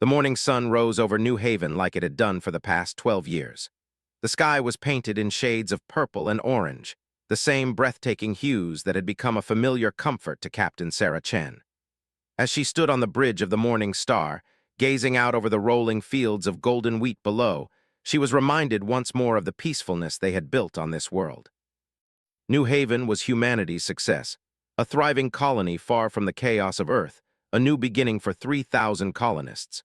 The morning sun rose over New Haven like it had done for the past 12 years. The sky was painted in shades of purple and orange, the same breathtaking hues that had become a familiar comfort to Captain Sarah Chen. As she stood on the bridge of the Morning Star, gazing out over the rolling fields of golden wheat below, she was reminded once more of the peacefulness they had built on this world. New Haven was humanity's success, a thriving colony far from the chaos of Earth, a new beginning for 3,000 colonists.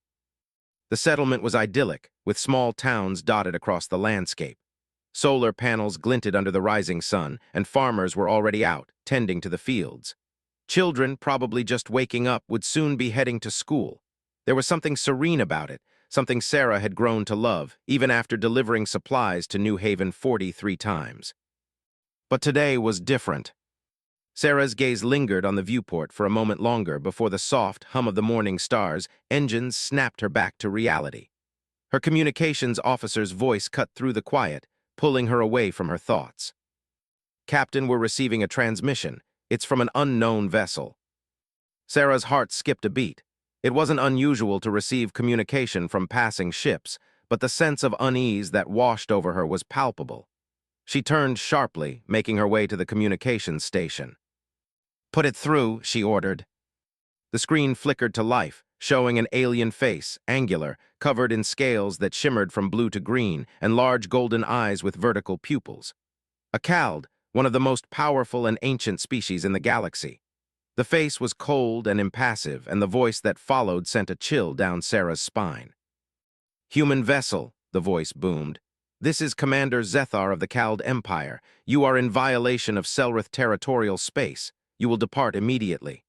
The settlement was idyllic, with small towns dotted across the landscape. Solar panels glinted under the rising sun, and farmers were already out, tending to the fields. Children, probably just waking up, would soon be heading to school. There was something serene about it, something Sarah had grown to love, even after delivering supplies to New Haven 43 times. But today was different. Sarah's gaze lingered on the viewport for a moment longer before the soft hum of the morning star's engines snapped her back to reality. Her communications officer's voice cut through the quiet, pulling her away from her thoughts. "Captain, we're receiving a transmission. It's from an unknown vessel." Sarah's heart skipped a beat. It wasn't unusual to receive communication from passing ships, but the sense of unease that washed over her was palpable. She turned sharply, making her way to the communications station. "Put it through," she ordered. The screen flickered to life, showing an alien face, angular, covered in scales that shimmered from blue to green, and large golden eyes with vertical pupils. A Cald, one of the most powerful and ancient species in the galaxy. The face was cold and impassive, and the voice that followed sent a chill down Sarah's spine. "Human vessel," the voice boomed. "This is Commander Zethar of the Cald Empire. You are in violation of Selrith territorial space. You will depart immediately."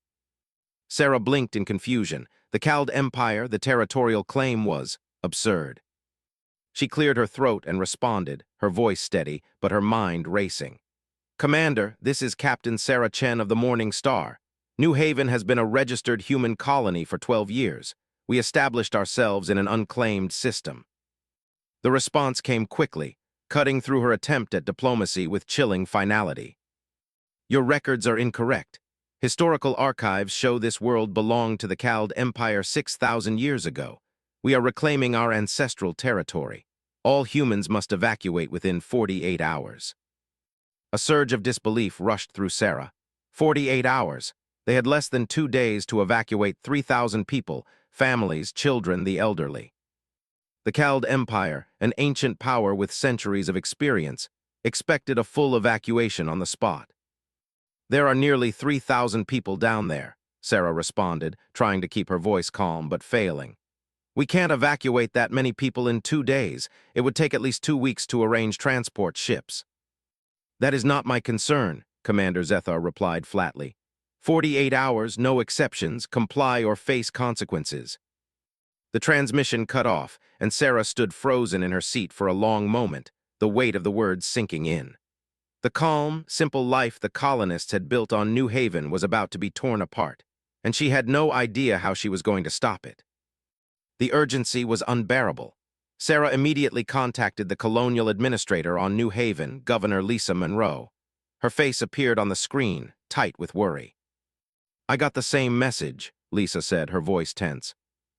Sarah blinked in confusion. The Cald Empire, the territorial claim, was absurd. She cleared her throat and responded, her voice steady, but her mind racing. "Commander, this is Captain Sarah Chen of the Morning Star. New Haven has been a registered human colony for 12 years. We established ourselves in an unclaimed system." The response came quickly, cutting through her attempt at diplomacy with chilling finality. "Your records are incorrect. Historical archives show this world belonged to the Cald Empire 6,000 years ago. We are reclaiming our ancestral territory. All humans must evacuate within 48 hours. A surge of disbelief rushed through Sarah. 48 hours. They had less than 2 days to evacuate 3,000 people, families, children, the elderly. The Cald Empire, an ancient power with centuries of experience, expected a full evacuation on the spot. "There are nearly 3,000 people down there," Sarah responded, trying to keep her voice calm but failing. "We can't evacuate that many people in 2 days. It would take at least 2 weeks to arrange transport ships." "That is not my concern," Commander Zethar replied flatly. 48 hours, no exceptions, comply or face consequences." The transmission cut off, and Sarah stood frozen in her seat for a long moment, the weight of the words sinking in. The calm, simple life the colonists had built on New Haven was about to be torn apart, and she had no idea how she was going to stop it. The urgency was unbearable. Sarah immediately contacted the colonial administrator on New Haven, Governor Lisa Monroe. Her face appeared on the screen, tight with worry. "I got the same message," Lisa said, her voice tense.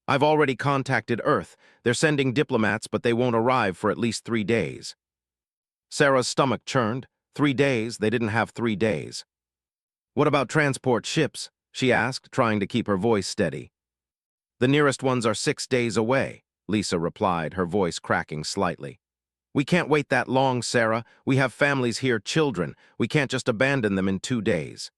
"I've already contacted Earth. They're sending diplomats, but they won't arrive for at least 3 days." Sarah's stomach churned. 3 days? They didn't have 3 days. "What about transport ships?" she asked, trying to keep her voice steady. "The nearest ones are 6 days away," Lisa replied, her voice cracking slightly. "We can't wait that long, Sarah. We have families here, children. We can't just abandon them in 2 days."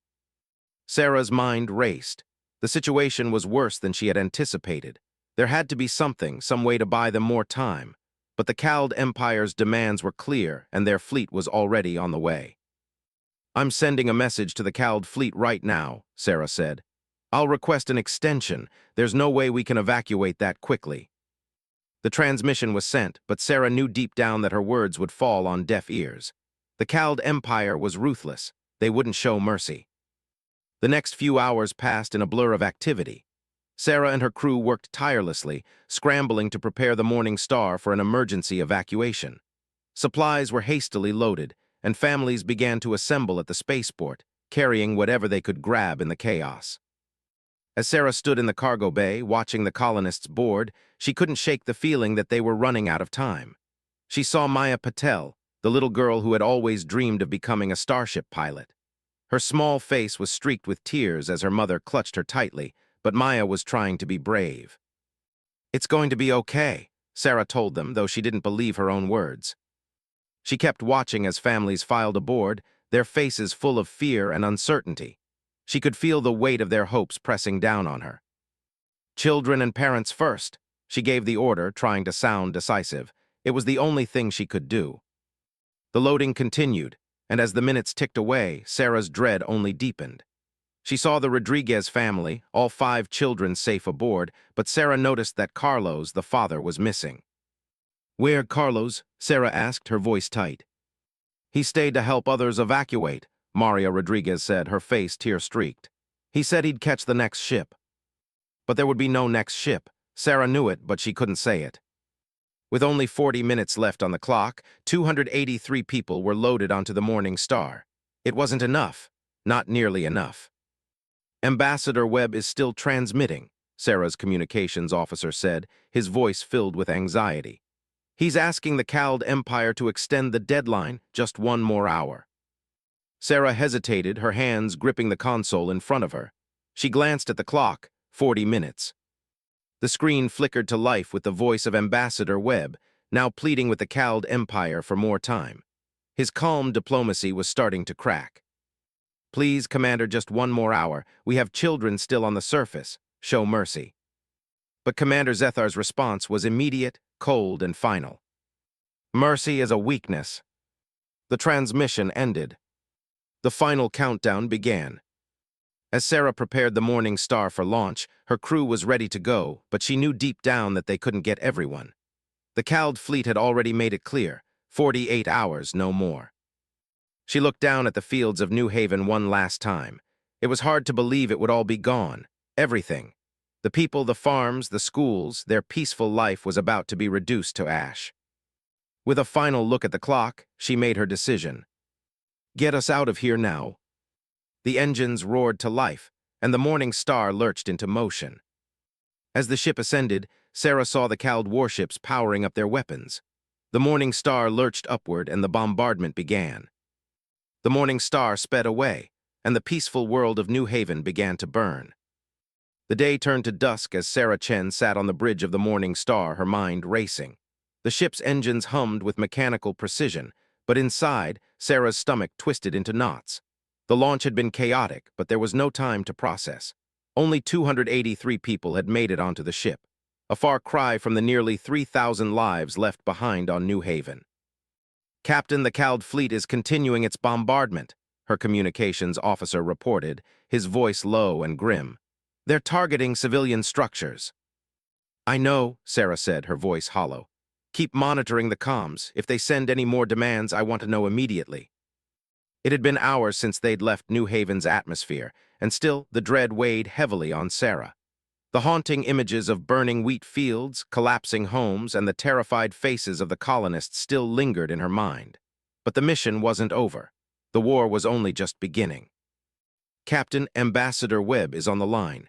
Sarah's mind raced. The situation was worse than she had anticipated. There had to be something, some way to buy them more time. But the Cald Empire's demands were clear, and their fleet was already on the way. "I'm sending a message to the Cald fleet right now," Sarah said. "I'll request an extension. There's no way we can evacuate that quickly." The transmission was sent, but Sarah knew deep down that her words would fall on deaf ears. The Cald Empire was ruthless. They wouldn't show mercy. The next few hours passed in a blur of activity. Sarah and her crew worked tirelessly, scrambling to prepare the Morning Star for an emergency evacuation. Supplies were hastily loaded, and families began to assemble at the spaceport, carrying whatever they could grab in the chaos. As Sarah stood in the cargo bay, watching the colonists board, she couldn't shake the feeling that they were running out of time. She saw Maya Patel, the little girl who had always dreamed of becoming a starship pilot. Her small face was streaked with tears as her mother clutched her tightly, but Maya was trying to be brave. "It's going to be okay," Sarah told them, though she didn't believe her own words. She kept watching as families filed aboard, their faces full of fear and uncertainty. She could feel the weight of their hopes pressing down on her. "Children and parents first," she gave the order, trying to sound decisive. It was the only thing she could do. The loading continued, and as the minutes ticked away, Sarah's dread only deepened. She saw the Rodriguez family, all 5 children safe aboard, but Sarah noticed that Carlos, the father, was missing. "Where, Carlos?" Sarah asked, her voice tight. "He stayed to help others evacuate," Maria Rodriguez said, her face tear-streaked. "He said he'd catch the next ship." But there would be no next ship. Sarah knew it, but she couldn't say it. With only 40 minutes left on the clock, 283 people were loaded onto the Morning Star. It wasn't enough. Not nearly enough. "Ambassador Webb is still transmitting," Sarah's communications officer said, his voice filled with anxiety. "He's asking the Cald Empire to extend the deadline just 1 more hour." Sarah hesitated, her hands gripping the console in front of her. She glanced at the clock. 40 minutes. The screen flickered to life with the voice of Ambassador Webb, now pleading with the Cald Empire for more time. His calm diplomacy was starting to crack. "Please, Commander, just 1 more hour. We have children still on the surface. Show mercy." But Commander Zethar's response was immediate, cold, and final. "Mercy is a weakness." The transmission ended. The final countdown began. As Sarah prepared the Morning Star for launch, her crew was ready to go, but she knew deep down that they couldn't get everyone. The Cald fleet had already made it clear, 48 hours, no more. She looked down at the fields of New Haven one last time. It was hard to believe it would all be gone. Everything. The people, the farms, the schools, their peaceful life was about to be reduced to ash. With a final look at the clock, she made her decision. "Get us out of here now." The engines roared to life, and the Morning Star lurched into motion. As the ship ascended, Sarah saw the Cald warships powering up their weapons. The Morning Star lurched upward, and the bombardment began. The Morning Star sped away, and the peaceful world of New Haven began to burn. The day turned to dusk as Sarah Chen sat on the bridge of the Morning Star, her mind racing. The ship's engines hummed with mechanical precision, but inside, Sarah's stomach twisted into knots. The launch had been chaotic, but there was no time to process. Only 283 people had made it onto the ship, a far cry from the nearly 3,000 lives left behind on New Haven. "Captain, the Cald fleet is continuing its bombardment," her communications officer reported, his voice low and grim. "They're targeting civilian structures." "I know," Sarah said, her voice hollow. "Keep monitoring the comms. If they send any more demands, I want to know immediately." It had been hours since they'd left New Haven's atmosphere, and still the dread weighed heavily on Sarah. The haunting images of burning wheat fields, collapsing homes, and the terrified faces of the colonists still lingered in her mind. But the mission wasn't over. The war was only just beginning. "Captain, Ambassador Webb is on the line."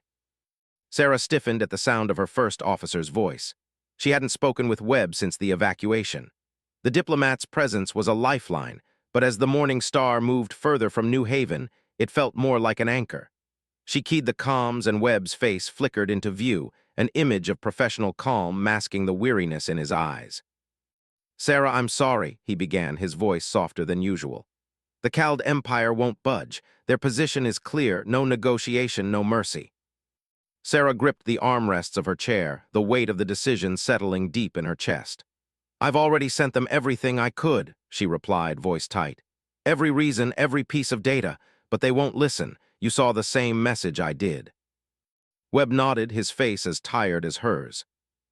Sarah stiffened at the sound of her first officer's voice. She hadn't spoken with Webb since the evacuation. The diplomat's presence was a lifeline, but as the Morning Star moved further from New Haven, it felt more like an anchor. She keyed the comms, and Webb's face flickered into view, an image of professional calm masking the weariness in his eyes. "Sarah, I'm sorry," he began, his voice softer than usual. "The Cald Empire won't budge. Their position is clear, no negotiation, no mercy." Sarah gripped the armrests of her chair, the weight of the decision settling deep in her chest. "I've already sent them everything I could," she replied, voice tight. "Every reason, every piece of data, but they won't listen. You saw the same message I did." Webb nodded, his face as tired as hers.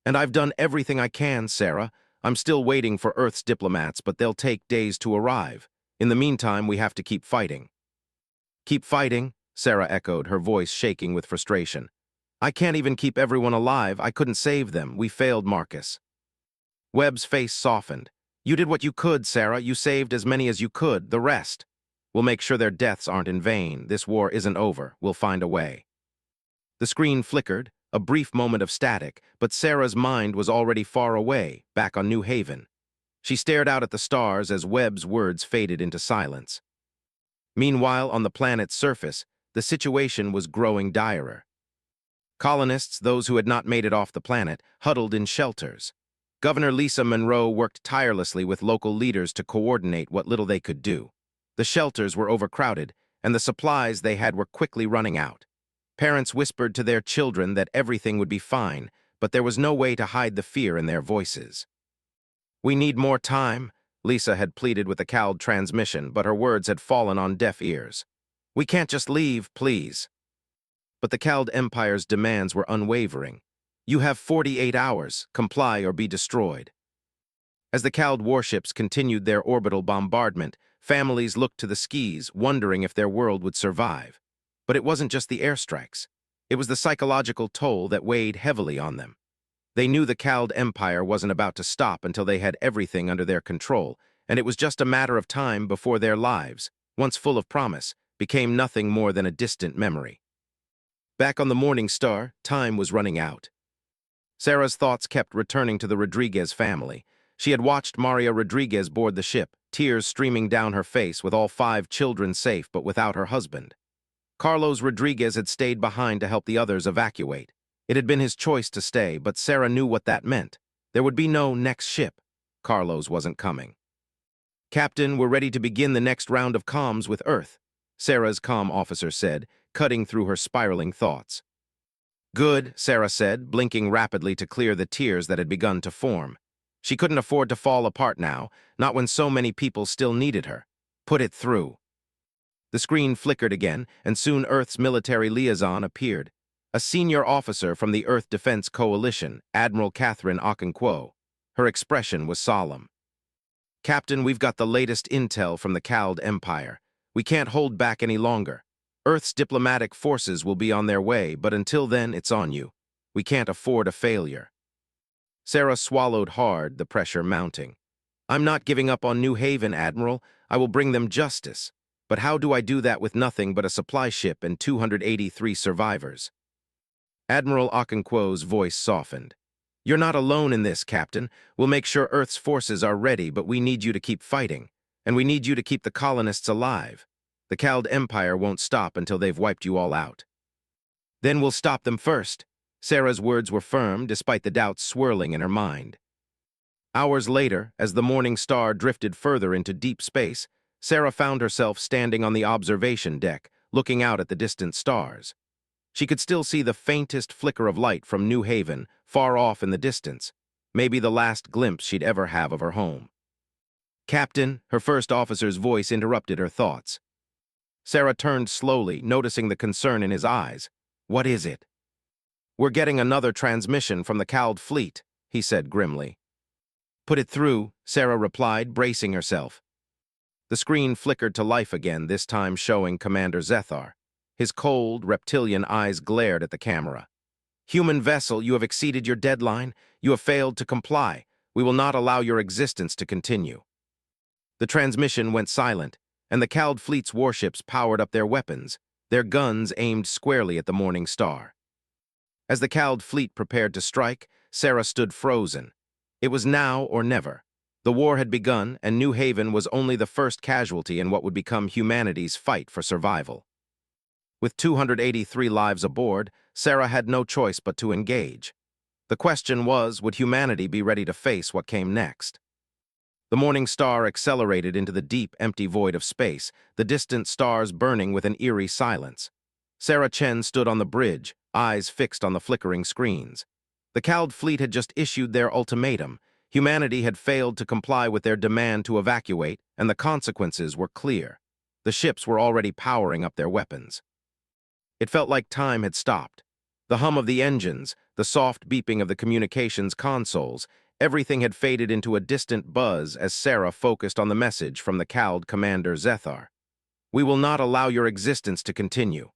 "And I've done everything I can, Sarah. I'm still waiting for Earth's diplomats, but they'll take days to arrive. In the meantime, we have to keep fighting." "Keep fighting?" Sarah echoed, her voice shaking with frustration. "I can't even keep everyone alive. I couldn't save them. We failed, Marcus." Webb's face softened. "You did what you could, Sarah. You saved as many as you could. The rest. We'll make sure their deaths aren't in vain. This war isn't over. We'll find a way." The screen flickered, a brief moment of static, but Sarah's mind was already far away, back on New Haven. She stared out at the stars as Webb's words faded into silence. Meanwhile, on the planet's surface, the situation was growing direr. Colonists, those who had not made it off the planet, huddled in shelters. Governor Lisa Monroe worked tirelessly with local leaders to coordinate what little they could do. The shelters were overcrowded, and the supplies they had were quickly running out. Parents whispered to their children that everything would be fine, but there was no way to hide the fear in their voices. "We need more time," Lisa had pleaded with a cowed transmission, but her words had fallen on deaf ears. "We can't just leave, please." But the Cald Empire's demands were unwavering. "You have 48 hours, comply or be destroyed." As the Cald warships continued their orbital bombardment, families looked to the skies, wondering if their world would survive. But it wasn't just the airstrikes. It was the psychological toll that weighed heavily on them. They knew the Cald Empire wasn't about to stop until they had everything under their control, and it was just a matter of time before their lives, once full of promise, became nothing more than a distant memory. Back on the Morning Star, time was running out. Sarah's thoughts kept returning to the Rodriguez family. She had watched Maria Rodriguez board the ship, tears streaming down her face with all 5 children safe but without her husband. Carlos Rodriguez had stayed behind to help the others evacuate. It had been his choice to stay, but Sarah knew what that meant. There would be no next ship. Carlos wasn't coming. "Captain, we're ready to begin the next round of comms with Earth," Sarah's comm officer said, cutting through her spiraling thoughts. "Good," Sarah said, blinking rapidly to clear the tears that had begun to form. She couldn't afford to fall apart now, not when so many people still needed her. "Put it through." The screen flickered again, and soon Earth's military liaison appeared. A senior officer from the Earth Defense Coalition, Admiral Catherine Okonkwo. Her expression was solemn. "Captain, we've got the latest intel from the Cald Empire. We can't hold back any longer. Earth's diplomatic forces will be on their way, but until then, it's on you. We can't afford a failure." Sarah swallowed hard, the pressure mounting. "I'm not giving up on New Haven, Admiral. I will bring them justice. But how do I do that with nothing but a supply ship and 283 survivors?" Admiral Okonkwo's voice softened. "You're not alone in this, Captain. We'll make sure Earth's forces are ready, but we need you to keep fighting. And we need you to keep the colonists alive. The Cald Empire won't stop until they've wiped you all out." "Then we'll stop them first." Sarah's words were firm, despite the doubts swirling in her mind. Hours later, as the Morning Star drifted further into deep space, Sarah found herself standing on the observation deck, looking out at the distant stars. She could still see the faintest flicker of light from New Haven, far off in the distance, maybe the last glimpse she'd ever have of her home. "Captain," her first officer's voice interrupted her thoughts. Sarah turned slowly, noticing the concern in his eyes. "What is it?" "We're getting another transmission from the Cald fleet," he said grimly. "Put it through," Sarah replied, bracing herself. The screen flickered to life again, this time showing Commander Zethar. His cold, reptilian eyes glared at the camera. "Human vessel, you have exceeded your deadline. You have failed to comply. We will not allow your existence to continue." The transmission went silent, and the Cald fleet's warships powered up their weapons, their guns aimed squarely at the Morning Star. As the Cald fleet prepared to strike, Sarah stood frozen. It was now or never. The war had begun, and New Haven was only the first casualty in what would become humanity's fight for survival. With 283 lives aboard, Sarah had no choice but to engage. The question was, would humanity be ready to face what came next? The Morning Star accelerated into the deep, empty void of space, the distant stars burning with an eerie silence. Sarah Chen stood on the bridge, eyes fixed on the flickering screens. The Cald fleet had just issued their ultimatum. Humanity had failed to comply with their demand to evacuate, and the consequences were clear. The ships were already powering up their weapons. It felt like time had stopped. The hum of the engines, the soft beeping of the communications consoles, everything had faded into a distant buzz as Sarah focused on the message from the Cald commander Zethar. "We will not allow your existence to continue."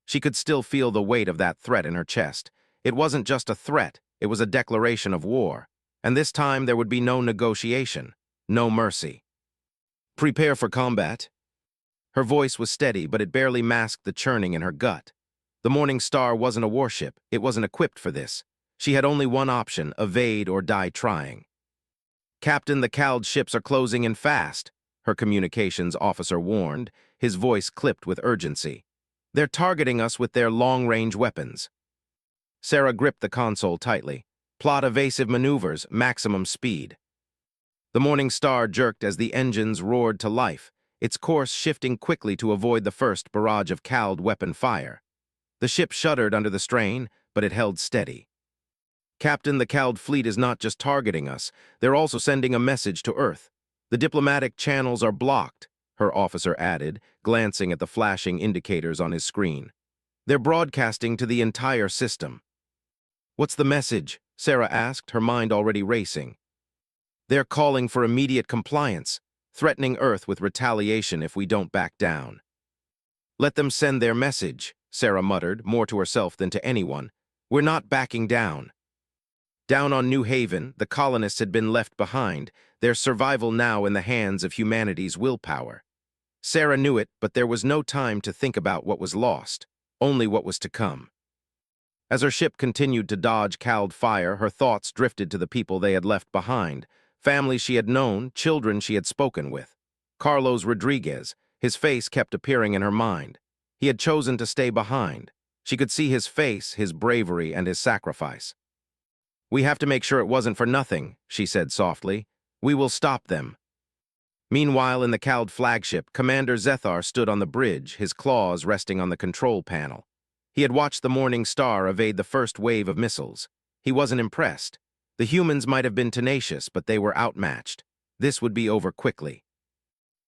She could still feel the weight of that threat in her chest. It wasn't just a threat, it was a declaration of war. And this time there would be no negotiation, no mercy. "Prepare for combat." Her voice was steady, but it barely masked the churning in her gut. The Morning Star wasn't a warship. It wasn't equipped for this. She had only one option: evade or die trying. "Captain, the Cald ships are closing in fast," her communications officer warned, his voice clipped with urgency. "They're targeting us with their long-range weapons." Sarah gripped the console tightly. "Plot evasive maneuvers, maximum speed." The Morning Star jerked as the engines roared to life, its course shifting quickly to avoid the first barrage of Cald weapon fire. The ship shuddered under the strain, but it held steady. "Captain, the Cald fleet is not just targeting us, they're also sending a message to Earth. The diplomatic channels are blocked," her officer added, glancing at the flashing indicators on his screen. "They're broadcasting to the entire system." "What's the message?" Sarah asked, her mind already racing. "They're calling for immediate compliance, threatening Earth with retaliation if we don't back down." "Let them send their message," Sarah muttered, more to herself than to anyone. "We're not backing down." Down on New Haven, the colonists had been left behind, their survival now in the hands of humanity's willpower. Sarah knew it, but there was no time to think about what was lost, only what was to come. As her ship continued to dodge Cald fire, her thoughts drifted to the people they had left behind, families she had known, children she had spoken with. Carlos Rodriguez, his face kept appearing in her mind. He had chosen to stay behind. She could see his face, his bravery, and his sacrifice. "We have to make sure it wasn't for nothing," she said softly. "We will stop them." Meanwhile, in the Cald flagship, Commander Zethar stood on the bridge, his claws resting on the control panel. He had watched the Morning Star evade the first wave of missiles. He wasn't impressed. The humans might have been tenacious, but they were outmatched. This would be over quickly.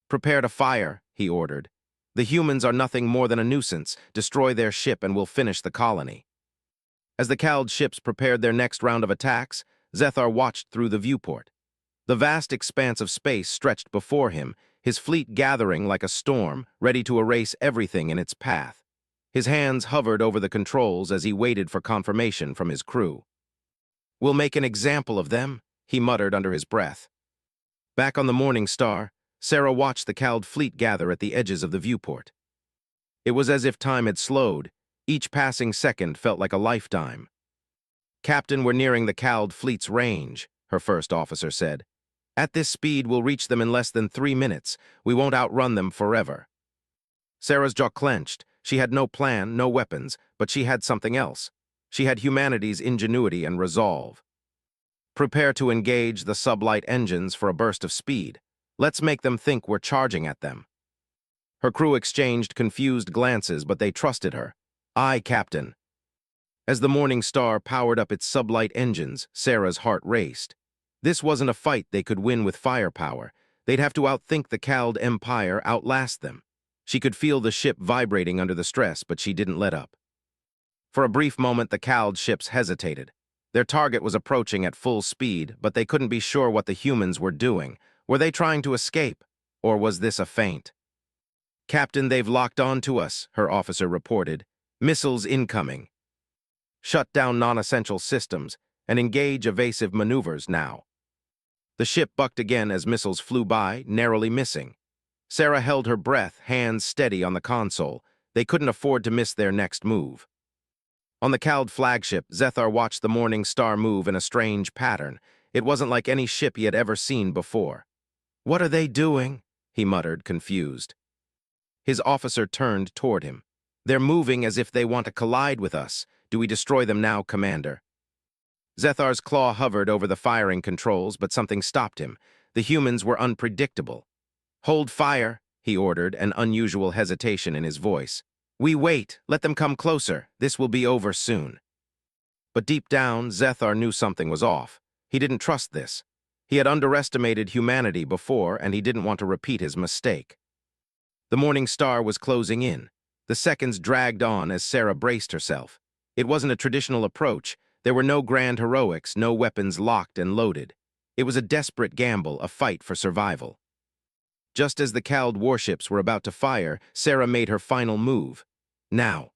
"Prepare to fire," he ordered. "The humans are nothing more than a nuisance. Destroy their ship and we'll finish the colony." As the Cald ships prepared their next round of attacks, Zethar watched through the viewport. The vast expanse of space stretched before him, his fleet gathering like a storm, ready to erase everything in its path. His hands hovered over the controls as he waited for confirmation from his crew. "We'll make an example of them," he muttered under his breath. Back on the Morning Star, Sarah watched the Cald fleet gather at the edges of the viewport. It was as if time had slowed. Each passing second felt like a lifetime. "Captain, we're nearing the Cald fleet's range," her first officer said. "At this speed, we'll reach them in less than 3 minutes. We won't outrun them forever." Sarah's jaw clenched. She had no plan, no weapons, but she had something else. She had humanity's ingenuity and resolve. "Prepare to engage the sublight engines for a burst of speed. Let's make them think we're charging at them." Her crew exchanged confused glances, but they trusted her. "Aye, Captain." As the Morning Star powered up its sublight engines, Sarah's heart raced. This wasn't a fight they could win with firepower. They'd have to outthink the Cald Empire, outlast them. She could feel the ship vibrating under the stress, but she didn't let up. For a brief moment, the Cald ships hesitated. Their target was approaching at full speed, but they couldn't be sure what the humans were doing. Were they trying to escape, or was this a feint? "Captain, they've locked on to us," her officer reported. "Missiles incoming. Shut down non-essential systems and engage evasive maneuvers now." The ship bucked again as missiles flew by, narrowly missing. Sarah held her breath, hands steady on the console. They couldn't afford to miss their next move. On the Cald flagship, Zethar watched the Morning Star move in a strange pattern. It wasn't like any ship he had ever seen before. "What are they doing?" he muttered, confused. His officer turned toward him. "They're moving as if they want to collide with us. Do we destroy them now, Commander?" Zethar's claw hovered over the firing controls, but something stopped him. The humans were unpredictable. "Hold fire," he ordered, an unusual hesitation in his voice. "We wait. Let them come closer. This will be over soon." But deep down, Zethar knew something was off. He didn't trust this. He had underestimated humanity before, and he didn't want to repeat his mistake. The Morning Star was closing in. The seconds dragged on as Sarah braced herself. It wasn't a traditional approach. There were no grand heroics, no weapons locked and loaded. It was a desperate gamble, a fight for survival. Just as the Cald warships were about to fire, Sarah made her final move. Now.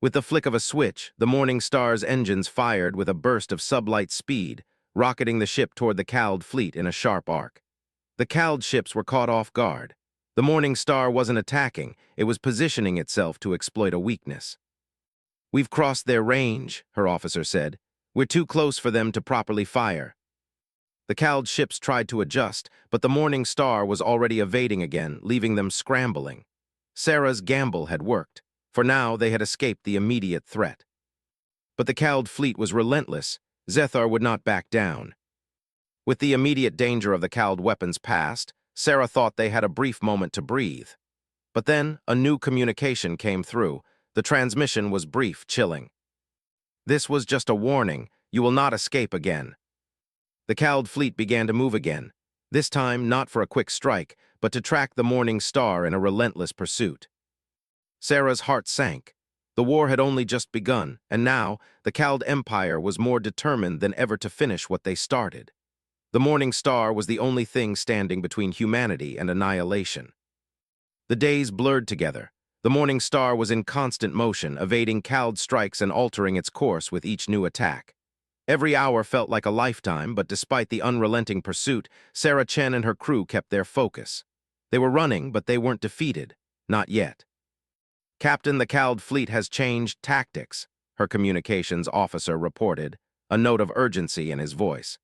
With the flick of a switch, the Morning Star's engines fired with a burst of sublight speed, rocketing the ship toward the Cald fleet in a sharp arc. The Cald ships were caught off guard. The Morning Star wasn't attacking, it was positioning itself to exploit a weakness. "We've crossed their range," her officer said. "We're too close for them to properly fire." The cowed ships tried to adjust, but the Morning Star was already evading again, leaving them scrambling. Sarah's gamble had worked. For now, they had escaped the immediate threat. But the cowed fleet was relentless. Zethar would not back down. With the immediate danger of the cowed weapons past, Sarah thought they had a brief moment to breathe. But then, a new communication came through. The transmission was brief, chilling. "This was just a warning. You will not escape again." The cowed fleet began to move again, this time not for a quick strike, but to track the Morning Star in a relentless pursuit. Sarah's heart sank. The war had only just begun, and now the cowed empire was more determined than ever to finish what they started. The Morning Star was the only thing standing between humanity and annihilation. The days blurred together. The Morning Star was in constant motion, evading cowed strikes and altering its course with each new attack. Every hour felt like a lifetime, but despite the unrelenting pursuit, Sarah Chen and her crew kept their focus. They were running, but they weren't defeated. Not yet. "Captain, the cowed fleet has changed tactics," her communications officer reported, a note of urgency in his voice.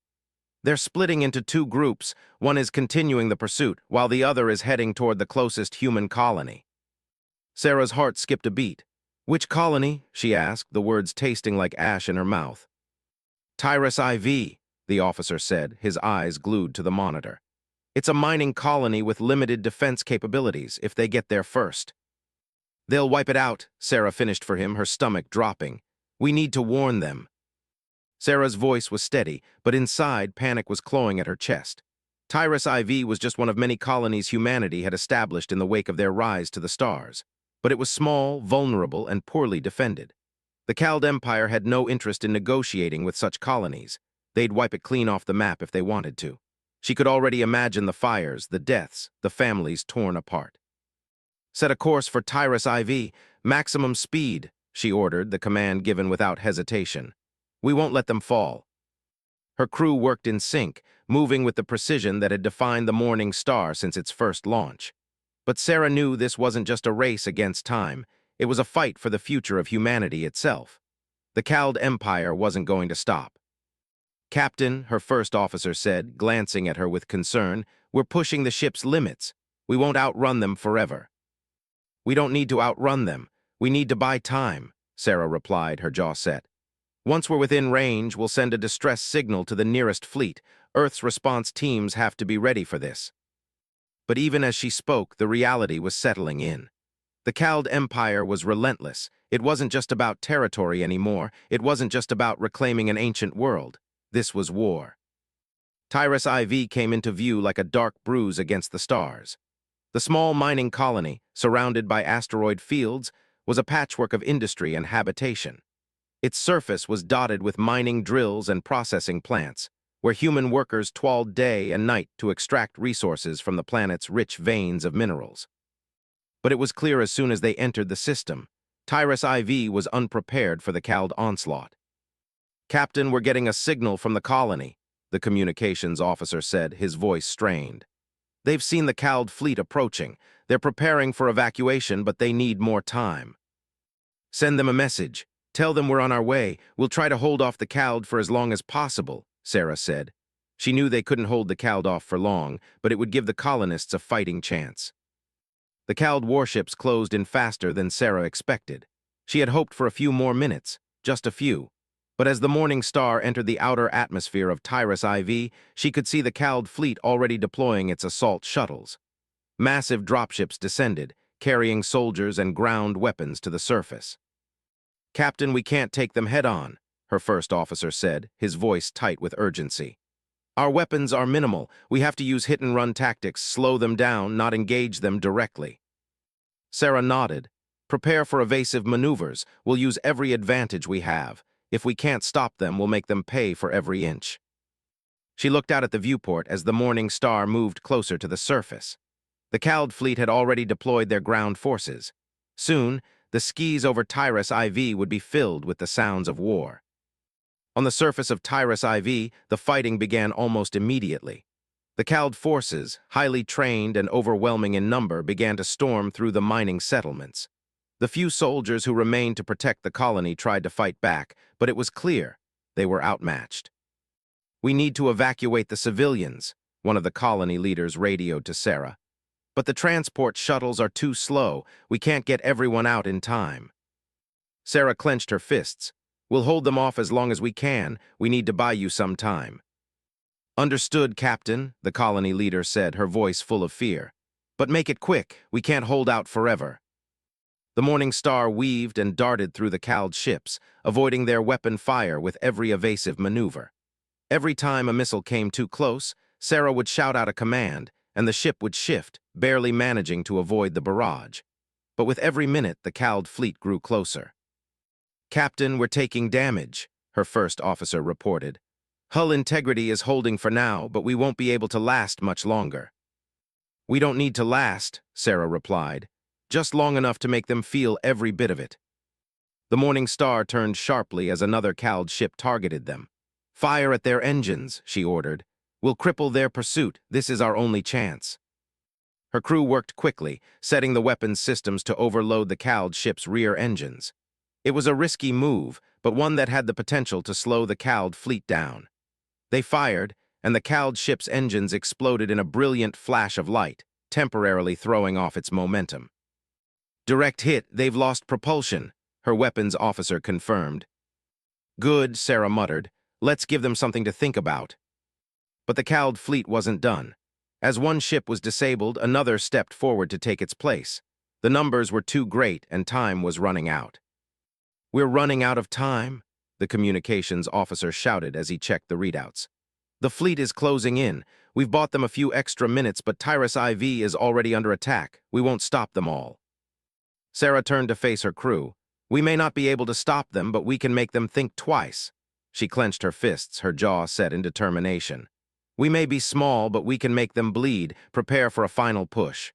"They're splitting into two groups. One is continuing the pursuit, while the other is heading toward the closest human colony." Sarah's heart skipped a beat. "Which colony?" she asked, the words tasting like ash in her mouth. "Tyrus IV," the officer said, his eyes glued to the monitor. "It's a mining colony with limited defense capabilities if they get there first." "They'll wipe it out," Sarah finished for him, her stomach dropping. "We need to warn them." Sarah's voice was steady, but inside, panic was clawing at her chest. Tyrus IV was just one of many colonies humanity had established in the wake of their rise to the stars. But it was small, vulnerable, and poorly defended. The Cald Empire had no interest in negotiating with such colonies. They'd wipe it clean off the map if they wanted to. She could already imagine the fires, the deaths, the families torn apart. "Set a course for Tyrus IV, maximum speed," she ordered, the command given without hesitation. "We won't let them fall." Her crew worked in sync, moving with the precision that had defined the Morning Star since its first launch. But Sarah knew this wasn't just a race against time. It was a fight for the future of humanity itself. The Cald Empire wasn't going to stop. "Captain," her first officer said, glancing at her with concern, "we're pushing the ship's limits. We won't outrun them forever." "We don't need to outrun them. We need to buy time," Sarah replied, her jaw set. "Once we're within range, we'll send a distress signal to the nearest fleet. Earth's response teams have to be ready for this." But even as she spoke, the reality was settling in. The Cald Empire was relentless. It wasn't just about territory anymore. It wasn't just about reclaiming an ancient world. This was war. Tyrus IV came into view like a dark bruise against the stars. The small mining colony, surrounded by asteroid fields, was a patchwork of industry and habitation. Its surface was dotted with mining drills and processing plants, where human workers toiled day and night to extract resources from the planet's rich veins of minerals. But it was clear as soon as they entered the system, Tyrus IV was unprepared for the Cald onslaught. "Captain, we're getting a signal from the colony," the communications officer said, his voice strained. "They've seen the Cald fleet approaching. They're preparing for evacuation, but they need more time." "Send them a message. Tell them we're on our way. We'll try to hold off the Cald for as long as possible," Sarah said. She knew they couldn't hold the Cald off for long, but it would give the colonists a fighting chance. The Cald warships closed in faster than Sarah expected. She had hoped for a few more minutes, just a few. But as the Morning Star entered the outer atmosphere of Tyrus IV, she could see the Cald fleet already deploying its assault shuttles. Massive dropships descended, carrying soldiers and ground weapons to the surface. "Captain, we can't take them head-on," her first officer said, his voice tight with urgency. "Our weapons are minimal. We have to use hit-and-run tactics, slow them down, not engage them directly." Sarah nodded. "Prepare for evasive maneuvers. We'll use every advantage we have. If we can't stop them, we'll make them pay for every inch." She looked out at the viewport as the Morning Star moved closer to the surface. The Cald fleet had already deployed their ground forces. Soon, the skies over Tyrus IV would be filled with the sounds of war. On the surface of Tyrus IV, the fighting began almost immediately. The Cald forces, highly trained and overwhelming in number, began to storm through the mining settlements. The few soldiers who remained to protect the colony tried to fight back, but it was clear they were outmatched. "We need to evacuate the civilians," one of the colony leaders radioed to Sarah. "But the transport shuttles are too slow. We can't get everyone out in time." Sarah clenched her fists. "We'll hold them off as long as we can. We need to buy you some time." "Understood, Captain," the colony leader said, her voice full of fear. "But make it quick. We can't hold out forever." The Morning Star weaved and darted through the cowled ships, avoiding their weapon fire with every evasive maneuver. Every time a missile came too close, Sarah would shout out a command, and the ship would shift, barely managing to avoid the barrage. But with every minute, the cowled fleet grew closer. "Captain, we're taking damage," her first officer reported. "Hull integrity is holding for now, but we won't be able to last much longer." "We don't need to last," Sarah replied. "Just long enough to make them feel every bit of it." The Morning Star turned sharply as another cowled ship targeted them. "Fire at their engines," she ordered. "We'll cripple their pursuit. This is our only chance." Her crew worked quickly, setting the weapons systems to overload the cowled ship's rear engines. It was a risky move, but one that had the potential to slow the cowled fleet down. They fired, and the cowled ship's engines exploded in a brilliant flash of light, temporarily throwing off its momentum. "Direct hit, they've lost propulsion," her weapons officer confirmed. "Good," Sarah muttered. "Let's give them something to think about." But the cowled fleet wasn't done. As one ship was disabled, another stepped forward to take its place. The numbers were too great, and time was running out. "We're running out of time," the communications officer shouted as he checked the readouts. "The fleet is closing in. We've bought them a few extra minutes, but Tyrus IV is already under attack. We won't stop them all." Sarah turned to face her crew. "We may not be able to stop them, but we can make them think twice." She clenched her fists, her jaw set in determination. "We may be small, but we can make them bleed. Prepare for a final push."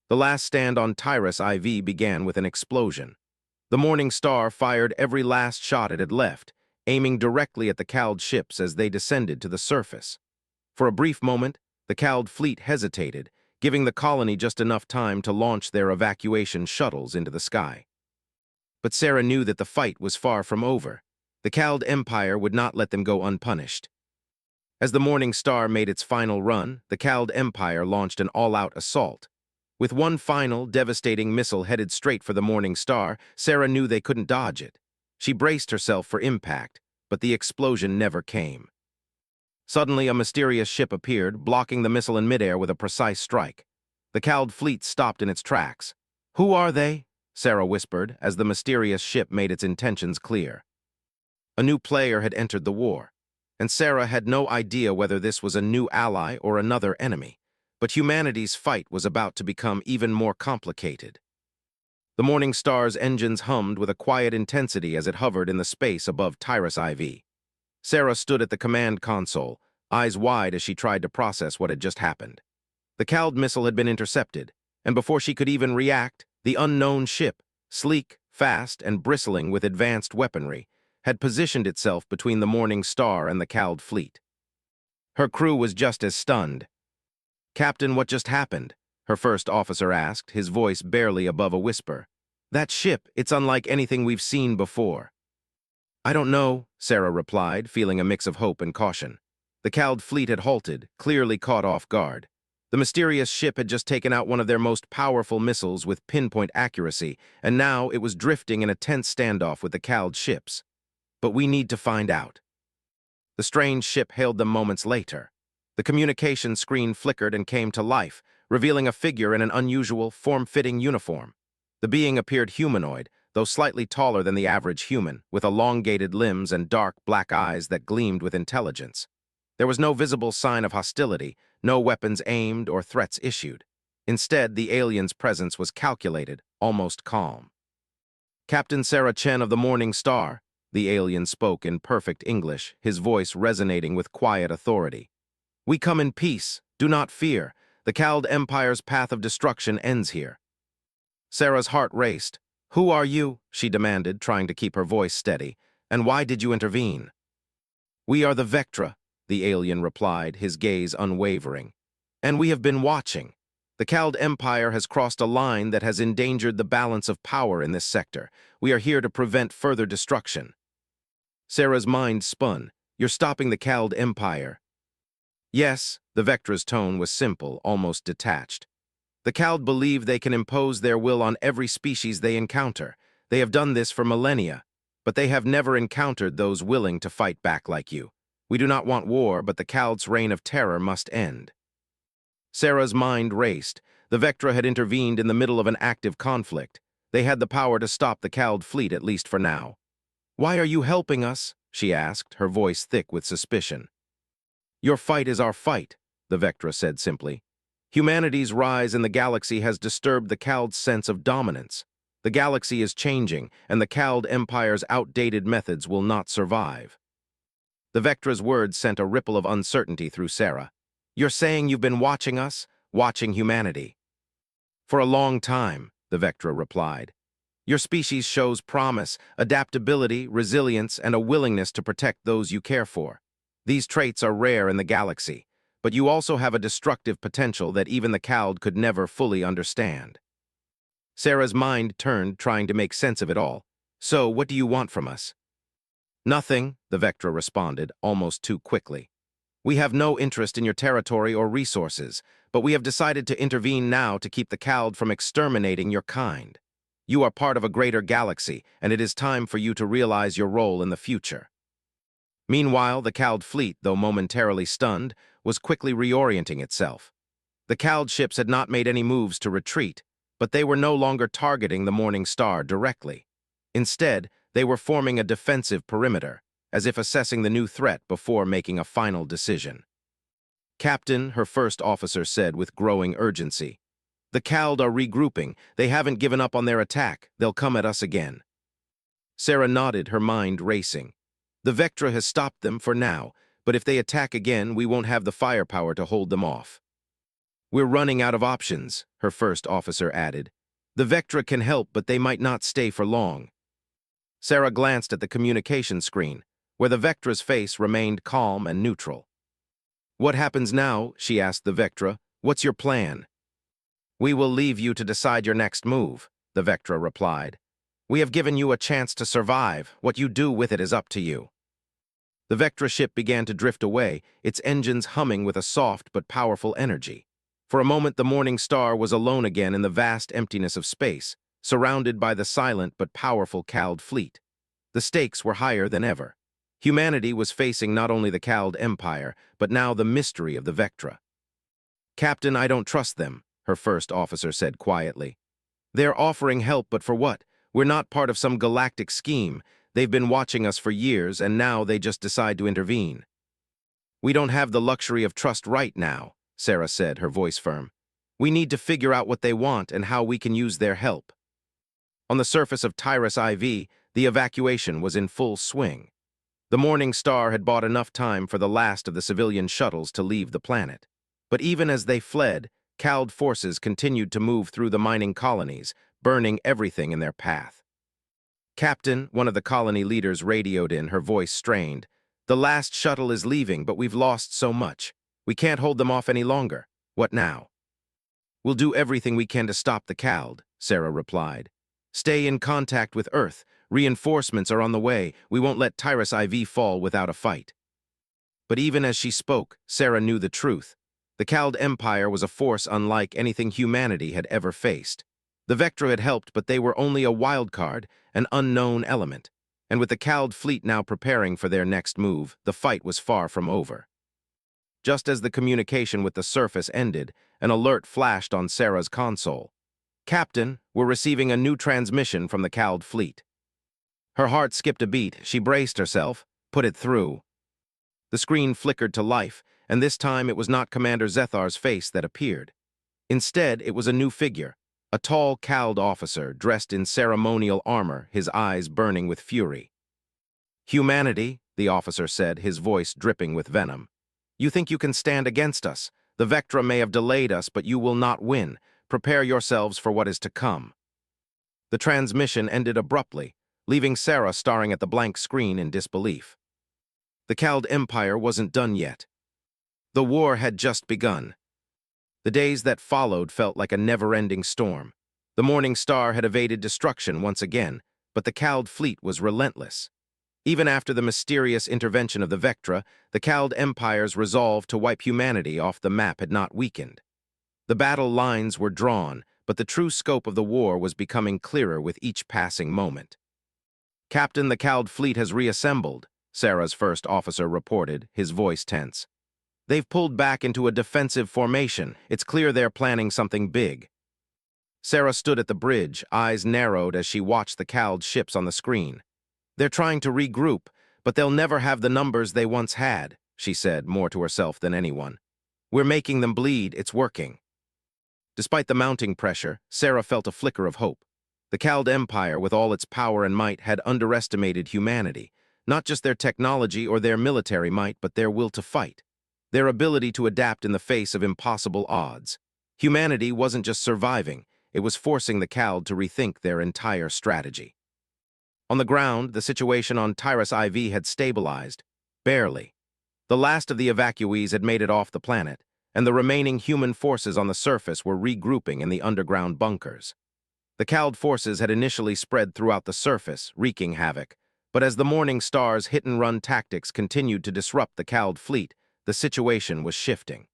The last stand on Tyrus IV began with an explosion. The Morning Star fired every last shot it had left, aiming directly at the cowled ships as they descended to the surface. For a brief moment, the cowled fleet hesitated, giving the colony just enough time to launch their evacuation shuttles into the sky. But Sarah knew that the fight was far from over. The cowled empire would not let them go unpunished. As the Morning Star made its final run, the cowled empire launched an all-out assault. With one final, devastating missile headed straight for the Morning Star, Sarah knew they couldn't dodge it. She braced herself for impact, but the explosion never came. Suddenly, a mysterious ship appeared, blocking the missile in midair with a precise strike. The cowled fleet stopped in its tracks. "Who are they?" Sarah whispered, as the mysterious ship made its intentions clear. A new player had entered the war, and Sarah had no idea whether this was a new ally or another enemy. But humanity's fight was about to become even more complicated. The Morning Star's engines hummed with a quiet intensity as it hovered in the space above Tyrus IV. Sarah stood at the command console, eyes wide as she tried to process what had just happened. The cowled missile had been intercepted, and before she could even react, the unknown ship, sleek, fast, and bristling with advanced weaponry, had positioned itself between the Morning Star and the cowled fleet. Her crew was just as stunned. "Captain, what just happened?" her first officer asked, his voice barely above a whisper. "That ship, it's unlike anything we've seen before." "I don't know," Sarah replied, feeling a mix of hope and caution. The cowled fleet had halted, clearly caught off guard. The mysterious ship had just taken out one of their most powerful missiles with pinpoint accuracy, and now it was drifting in a tense standoff with the cowled ships. "But we need to find out." The strange ship hailed them moments later. The communication screen flickered and came to life, revealing a figure in an unusual, form-fitting uniform. The being appeared humanoid, though slightly taller than the average human, with elongated limbs and dark black eyes that gleamed with intelligence. There was no visible sign of hostility, no weapons aimed or threats issued. Instead, the alien's presence was calculated, almost calm. "Captain Sarah Chen of the Morning Star," the alien spoke in perfect English, his voice resonating with quiet authority. "We come in peace. Do not fear. The cowled empire's path of destruction ends here." Sarah's heart raced. "Who are you?" she demanded, trying to keep her voice steady. "And why did you intervene?" "We are the Vectra," the alien replied, his gaze unwavering. "And we have been watching. The Kald Empire has crossed a line that has endangered the balance of power in this sector. We are here to prevent further destruction. Sarah's mind spun. You're stopping the Kald Empire. Yes, the Vectra's tone was simple, almost detached. The Kald believe they can impose their will on every species they encounter. They have done this for millennia, but they have never encountered those willing to fight back like you. We do not want war, but the Kald's reign of terror must end. Sarah's mind raced. The Vectra had intervened in the middle of an active conflict. They had the power to stop the Kald fleet, at least for now. "Why are you helping us?" she asked, her voice thick with suspicion. "Your fight is our fight," the Vectra said simply. "Humanity's rise in the galaxy has disturbed the Kald's sense of dominance. The galaxy is changing, and the Kald Empire's outdated methods will not survive." The Vectra's words sent a ripple of uncertainty through Sarah. "You're saying you've been watching us, watching humanity?" "For a long time," the Vectra replied. "Your species shows promise, adaptability, resilience, and a willingness to protect those you care for. These traits are rare in the galaxy, but you also have a destructive potential that even the Kald could never fully understand." Sarah's mind turned, trying to make sense of it all. "So, what do you want from us?" "Nothing," the Vectra responded, almost too quickly. "We have no interest in your territory or resources, but we have decided to intervene now to keep the Kald from exterminating your kind. You are part of a greater galaxy, and it is time for you to realize your role in the future." Meanwhile, the Kald fleet, though momentarily stunned, was quickly reorienting itself. The Kald ships had not made any moves to retreat, but they were no longer targeting the Morning Star directly. Instead, they were forming a defensive perimeter, as if assessing the new threat before making a final decision. "Captain," her first officer said with growing urgency, "the Kald are regrouping. They haven't given up on their attack. They'll come at us again." Sarah nodded, her mind racing. "The Vectra has stopped them for now, but if they attack again, we won't have the firepower to hold them off." "We're running out of options," her first officer added. "The Vectra can help, but they might not stay for long." Sarah glanced at the communication screen, where the Vectra's face remained calm and neutral. "What happens now?" she asked the Vectra. "What's your plan?" "We will leave you to decide your next move," the Vectra replied. "We have given you a chance to survive. What you do with it is up to you." The Vectra ship began to drift away, its engines humming with a soft but powerful energy. For a moment, the Morning Star was alone again in the vast emptiness of space, surrounded by the silent but powerful Kald fleet. The stakes were higher than ever. Humanity was facing not only the Kald Empire, but now the mystery of the Vectra. "Captain, I don't trust them," her first officer said quietly. "They're offering help, but for what? We're not part of some galactic scheme. They've been watching us for years, and now they just decide to intervene." "We don't have the luxury of trust right now," Sarah said, her voice firm. "We need to figure out what they want and how we can use their help." On the surface of Tyrus IV, the evacuation was in full swing. The Morning Star had bought enough time for the last of the civilian shuttles to leave the planet. But even as they fled, Kald forces continued to move through the mining colonies, burning everything in their path. "Captain," one of the colony leaders radioed in, her voice strained, "the last shuttle is leaving, but we've lost so much. We can't hold them off any longer. What now?" "We'll do everything we can to stop the Kald," Sarah replied. "Stay in contact with Earth. Reinforcements are on the way. We won't let Tyrus IV fall without a fight." But even as she spoke, Sarah knew the truth. The Kald Empire was a force unlike anything humanity had ever faced. The Vectra had helped, but they were only a wild card, an unknown element. And with the Kald fleet now preparing for their next move, the fight was far from over. Just as the communication with the surface ended, an alert flashed on Sarah's console. "Captain, we're receiving a new transmission from the Kald fleet." Her heart skipped a beat. She braced herself, put it through. The screen flickered to life, and this time it was not Commander Zethar's face that appeared. Instead, it was a new figure, a tall Kald officer dressed in ceremonial armor, his eyes burning with fury. "Humanity," the officer said, his voice dripping with venom. "You think you can stand against us? The Vectra may have delayed us, but you will not win. Prepare yourselves for what is to come." The transmission ended abruptly, leaving Sarah staring at the blank screen in disbelief. The Kald Empire wasn't done yet. The war had just begun. The days that followed felt like a never-ending storm. The Morning Star had evaded destruction once again, but the Cald fleet was relentless. Even after the mysterious intervention of the Vectra, the Cald Empire's resolve to wipe humanity off the map had not weakened. The battle lines were drawn, but the true scope of the war was becoming clearer with each passing moment. "Captain, the Cald fleet has reassembled," Sarah's first officer reported, his voice tense. "They've pulled back into a defensive formation. It's clear they're planning something big." Sarah stood at the bridge, eyes narrowed as she watched the Cald ships on the screen. "They're trying to regroup, but they'll never have the numbers they once had," she said, more to herself than anyone. "We're making them bleed. It's working." Despite the mounting pressure, Sarah felt a flicker of hope. The Cald Empire, with all its power and might, had underestimated humanity. Not just their technology or their military might, but their will to fight. Their ability to adapt in the face of impossible odds. Humanity wasn't just surviving, it was forcing the Cald to rethink their entire strategy. On the ground, the situation on Tyrus IV had stabilized. Barely. The last of the evacuees had made it off the planet, and the remaining human forces on the surface were regrouping in the underground bunkers. The Cald forces had initially spread throughout the surface, wreaking havoc, but as the Morning Star's hit-and-run tactics continued to disrupt the Cald fleet, the situation was shifting.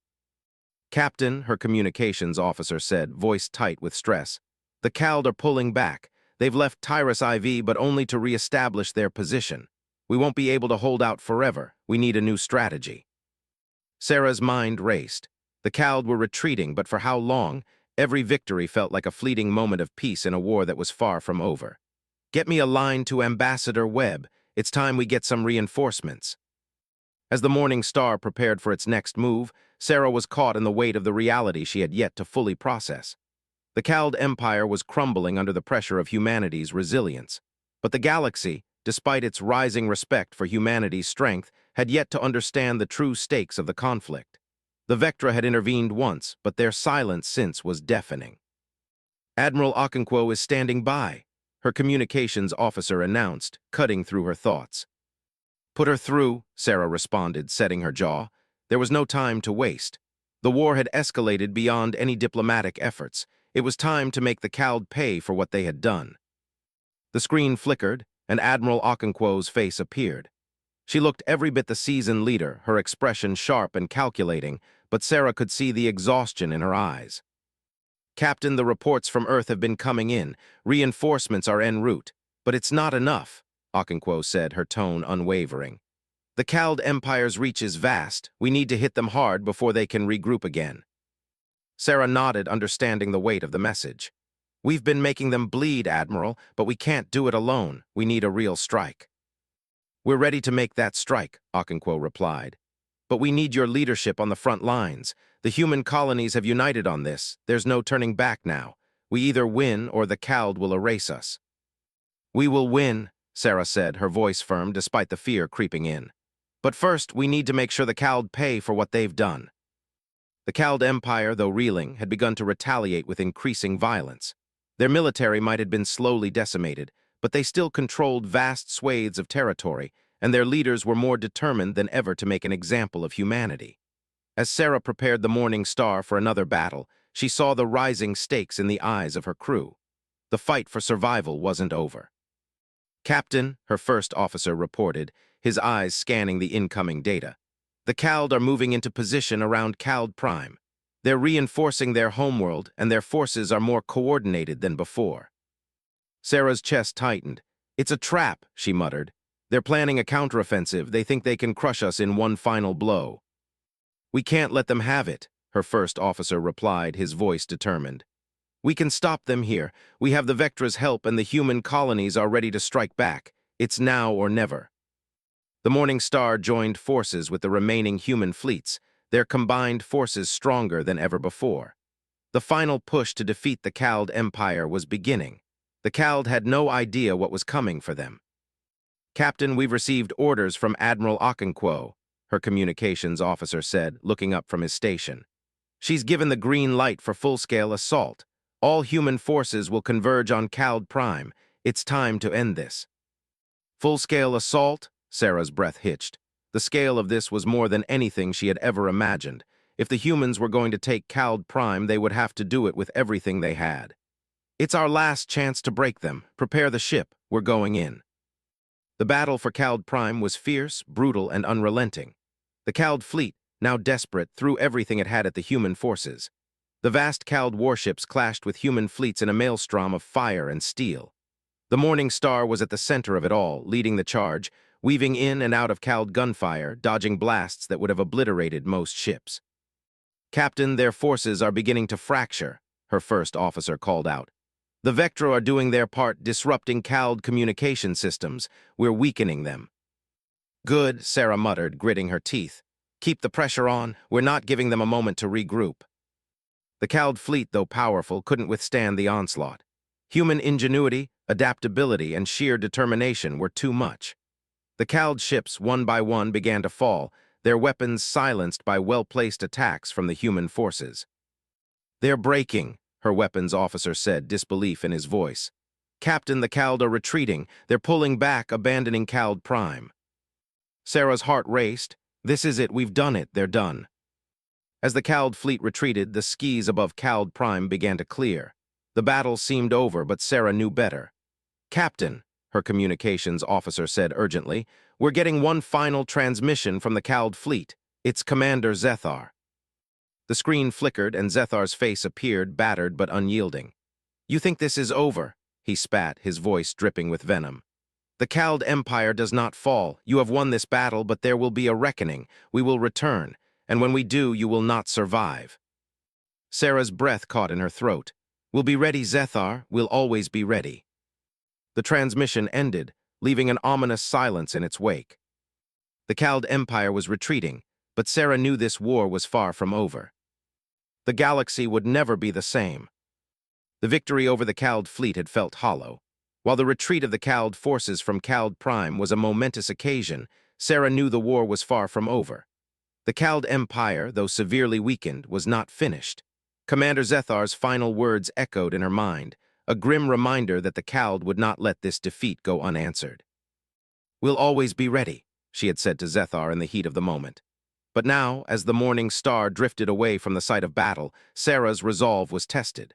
"Captain," her communications officer said, voice tight with stress, "the Cald are pulling back. They've left Tyrus IV, but only to re-establish their position. We won't be able to hold out forever. We need a new strategy." Sarah's mind raced. The Cald were retreating, but for how long? Every victory felt like a fleeting moment of peace in a war that was far from over. "Get me a line to Ambassador Webb. It's time we get some reinforcements." As the Morning Star prepared for its next move, Sarah was caught in the weight of the reality she had yet to fully process. The Cald Empire was crumbling under the pressure of humanity's resilience. But the galaxy, despite its rising respect for humanity's strength, had yet to understand the true stakes of the conflict. The Vectra had intervened once, but their silence since was deafening. "Admiral Okonkwo is standing by," her communications officer announced, cutting through her thoughts. "Put her through," Sarah responded, setting her jaw. There was no time to waste. The war had escalated beyond any diplomatic efforts. It was time to make the Cald pay for what they had done. The screen flickered, and Admiral Okonkwo's face appeared. She looked every bit the seasoned leader, her expression sharp and calculating, but Sarah could see the exhaustion in her eyes. "Captain, the reports from Earth have been coming in. Reinforcements are en route. But it's not enough," Okonkwo said, her tone unwavering. "The Cald Empire's reach is vast. We need to hit them hard before they can regroup again." Sarah nodded, understanding the weight of the message. "We've been making them bleed, Admiral, but we can't do it alone. We need a real strike." "We're ready to make that strike," Okonkwo replied. "But we need your leadership on the front lines. The human colonies have united on this. There's no turning back now. We either win or the Cald will erase us." "We will win," Sarah said, her voice firm despite the fear creeping in. "But first, we need to make sure the Cald pay for what they've done." The Cald Empire, though reeling, had begun to retaliate with increasing violence. Their military might have been slowly decimated, but they still controlled vast swathes of territory, and their leaders were more determined than ever to make an example of humanity. As Sarah prepared the Morning Star for another battle, she saw the rising stakes in the eyes of her crew. The fight for survival wasn't over. "Captain," her first officer reported, his eyes scanning the incoming data. "The Cald are moving into position around Cald Prime. They're reinforcing their homeworld, and their forces are more coordinated than before." Sarah's chest tightened. "It's a trap," she muttered. "They're planning a counteroffensive. They think they can crush us in one final blow." "We can't let them have it," her first officer replied, his voice determined. "We can stop them here. We have the Vectra's help, and the human colonies are ready to strike back. It's now or never." The Morning Star joined forces with the remaining human fleets, their combined forces stronger than ever before. The final push to defeat the Cald Empire was beginning. The Cald had no idea what was coming for them. "Captain, we've received orders from Admiral Okonkwo," her communications officer said, looking up from his station. "She's given the green light for full-scale assault. All human forces will converge on Cald Prime. It's time to end this." "Full-scale assault?" Sarah's breath hitched. The scale of this was more than anything she had ever imagined. If the humans were going to take Cald Prime, they would have to do it with everything they had. It's our last chance to break them. Prepare the ship. We're going in. The battle for Cald Prime was fierce, brutal, and unrelenting. The Cald fleet, now desperate, threw everything it had at the human forces. The vast Cald warships clashed with human fleets in a maelstrom of fire and steel. The Morning Star was at the center of it all, leading the charge, weaving in and out of Cald gunfire, dodging blasts that would have obliterated most ships. "Captain, their forces are beginning to fracture," her first officer called out. "The Vectra are doing their part, disrupting Cald communication systems. We're weakening them." "Good," Sarah muttered, gritting her teeth. "Keep the pressure on. We're not giving them a moment to regroup." The Cald fleet, though powerful, couldn't withstand the onslaught. Human ingenuity, adaptability, and sheer determination were too much. The Cald ships, one by one, began to fall, their weapons silenced by well-placed attacks from the human forces. "They're breaking," her weapons officer said, disbelief in his voice. "Captain, the Cald are retreating. They're pulling back, abandoning Cald Prime." Sarah's heart raced. "This is it. We've done it. They're done." As the Cald fleet retreated, the skies above Cald Prime began to clear. The battle seemed over, but Sarah knew better. "Captain," her communications officer said urgently, "we're getting one final transmission from the Cald fleet. It's Commander Zethar." The screen flickered, and Zethar's face appeared, battered but unyielding. "You think this is over?" he spat, his voice dripping with venom. "The Cald Empire does not fall. You have won this battle, but there will be a reckoning. We will return, and when we do, you will not survive." Sarah's breath caught in her throat. "We'll be ready, Zethar. We'll always be ready." The transmission ended, leaving an ominous silence in its wake. The Cald Empire was retreating, but Sarah knew this war was far from over. The galaxy would never be the same. The victory over the Cald fleet had felt hollow. While the retreat of the Cald forces from Cald Prime was a momentous occasion, Sarah knew the war was far from over. The Cald Empire, though severely weakened, was not finished. Commander Zethar's final words echoed in her mind, a grim reminder that the Cald would not let this defeat go unanswered. "We'll always be ready," she had said to Zethar in the heat of the moment. But now, as the Morning Star drifted away from the site of battle, Sarah's resolve was tested.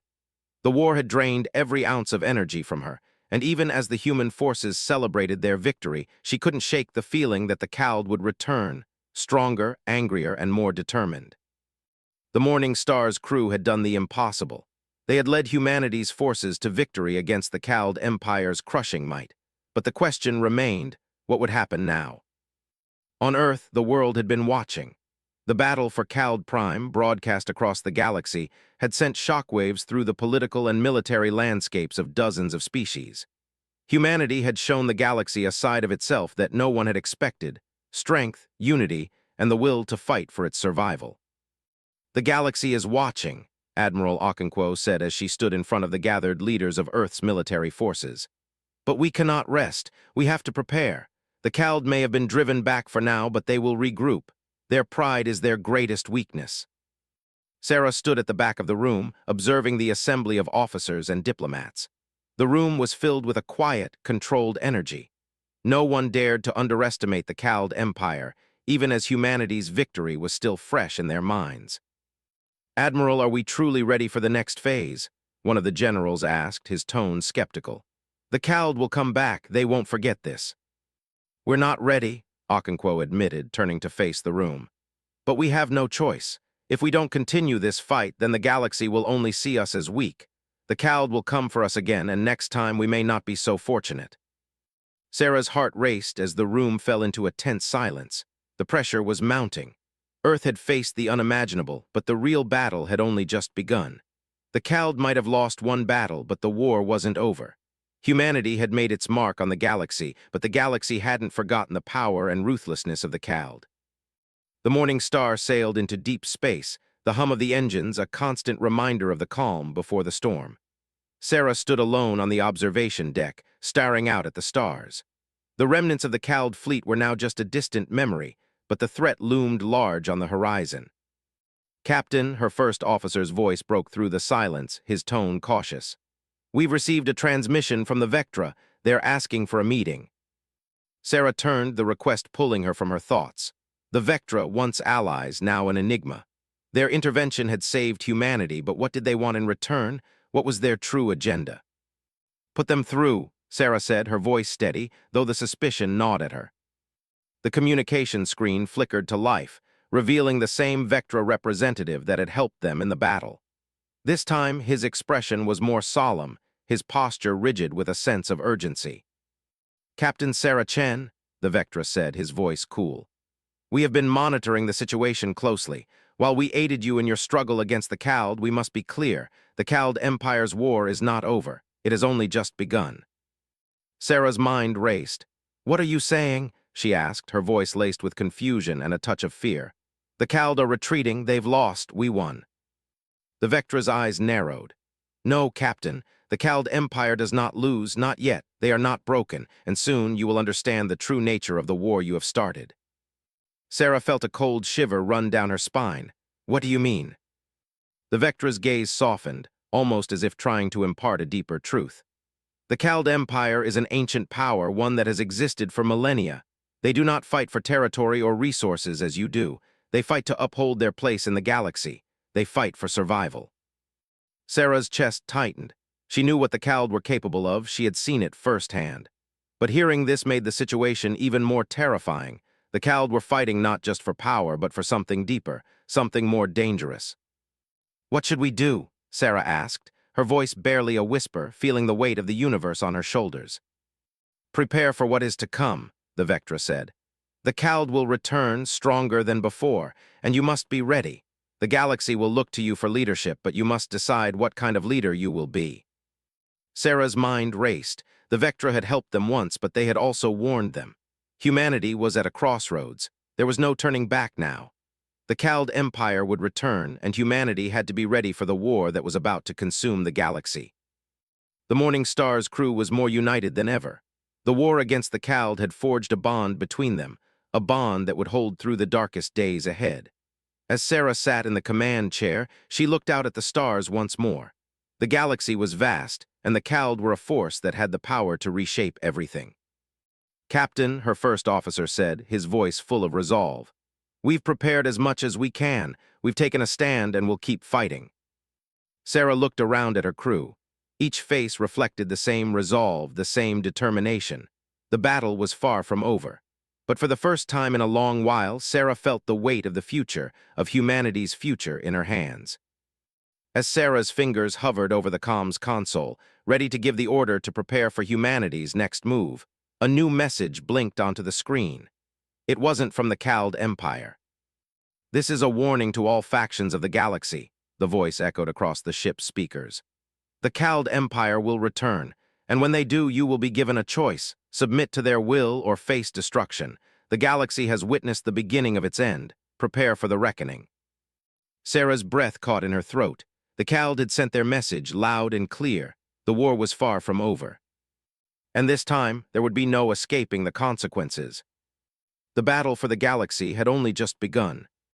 The war had drained every ounce of energy from her, and even as the human forces celebrated their victory, she couldn't shake the feeling that the Cald would return, stronger, angrier, and more determined. The Morning Star's crew had done the impossible. They had led humanity's forces to victory against the Cald Empire's crushing might. But the question remained, what would happen now? On Earth, the world had been watching. The battle for Cald Prime, broadcast across the galaxy, had sent shockwaves through the political and military landscapes of dozens of species. Humanity had shown the galaxy a side of itself that no one had expected: strength, unity, and the will to fight for its survival. "The galaxy is watching," Admiral Okonkwo said as she stood in front of the gathered leaders of Earth's military forces. "But we cannot rest. We have to prepare. The Cald may have been driven back for now, but they will regroup. Their pride is their greatest weakness." Sarah stood at the back of the room, observing the assembly of officers and diplomats. The room was filled with a quiet, controlled energy. No one dared to underestimate the Cald Empire, even as humanity's victory was still fresh in their minds. "Admiral, are we truly ready for the next phase?" one of the generals asked, his tone skeptical. "The Cald will come back. They won't forget this." "We're not ready," Okonkwo admitted, turning to face the room. "But we have no choice. If we don't continue this fight, then the galaxy will only see us as weak. The Cald will come for us again, and next time we may not be so fortunate." Sarah's heart raced as the room fell into a tense silence. The pressure was mounting. Earth had faced the unimaginable, but the real battle had only just begun. The Cald might have lost one battle, but the war wasn't over. Humanity had made its mark on the galaxy, but the galaxy hadn't forgotten the power and ruthlessness of the Cald. The Morning Star sailed into deep space, the hum of the engines a constant reminder of the calm before the storm. Sarah stood alone on the observation deck, staring out at the stars. The remnants of the Cald fleet were now just a distant memory, but the threat loomed large on the horizon. "Captain," her first officer's voice broke through the silence, his tone cautious. "We've received a transmission from the Vectra. They're asking for a meeting." Sarah turned, the request pulling her from her thoughts. The Vectra, once allies, now an enigma. Their intervention had saved humanity, but what did they want in return? What was their true agenda? "Put them through," Sarah said, her voice steady, though the suspicion gnawed at her. The communication screen flickered to life, revealing the same Vectra representative that had helped them in the battle. This time, his expression was more solemn, his posture rigid with a sense of urgency. "Captain Sarah Chen," the Vectra said, his voice cool. "We have been monitoring the situation closely. While we aided you in your struggle against the Kald, we must be clear. The Kald Empire's war is not over. It has only just begun." Sarah's mind raced. "What are you saying?" she asked, her voice laced with confusion and a touch of fear. "The Kald are retreating. They've lost. We won." The Vectra's eyes narrowed. "No, Captain. The Kald Empire does not lose, not yet. They are not broken, and soon you will understand the true nature of the war you have started." Sarah felt a cold shiver run down her spine. "What do you mean?" The Vectra's gaze softened, almost as if trying to impart a deeper truth. "The Kald Empire is an ancient power, one that has existed for millennia. They do not fight for territory or resources as you do. They fight to uphold their place in the galaxy. They fight for survival." Sarah's chest tightened. She knew what the Kald were capable of. She had seen it firsthand. But hearing this made the situation even more terrifying. The Kald were fighting not just for power, but for something deeper, something more dangerous. "What should we do?" Sarah asked, her voice barely a whisper, feeling the weight of the universe on her shoulders. "Prepare for what is to come," the Vectra said. "The Kald will return stronger than before, and you must be ready. The galaxy will look to you for leadership, but you must decide what kind of leader you will be." Sarah's mind raced. The Vectra had helped them once, but they had also warned them. Humanity was at a crossroads. There was no turning back now. The Kald Empire would return, and humanity had to be ready for the war that was about to consume the galaxy. The Morning Star's crew was more united than ever. The war against the Kald had forged a bond between them, a bond that would hold through the darkest days ahead. As Sarah sat in the command chair, she looked out at the stars once more. The galaxy was vast, and the Kald were a force that had the power to reshape everything. "Captain," her first officer said, his voice full of resolve, "we've prepared as much as we can. We've taken a stand and will keep fighting." Sarah looked around at her crew. Each face reflected the same resolve, the same determination. The battle was far from over. But for the first time in a long while, Sarah felt the weight of the future, of humanity's future, in her hands. As Sarah's fingers hovered over the comms console, ready to give the order to prepare for humanity's next move, a new message blinked onto the screen. It wasn't from the Kald Empire. "This is a warning to all factions of the galaxy," the voice echoed across the ship's speakers. "The Kald Empire will return, and when they do, you will be given a choice: submit to their will or face destruction. The galaxy has witnessed the beginning of its end. Prepare for the reckoning." Sarah's breath caught in her throat. The Kald had sent their message loud and clear. The war was far from over. And this time, there would be no escaping the consequences. The battle for the galaxy had only just begun.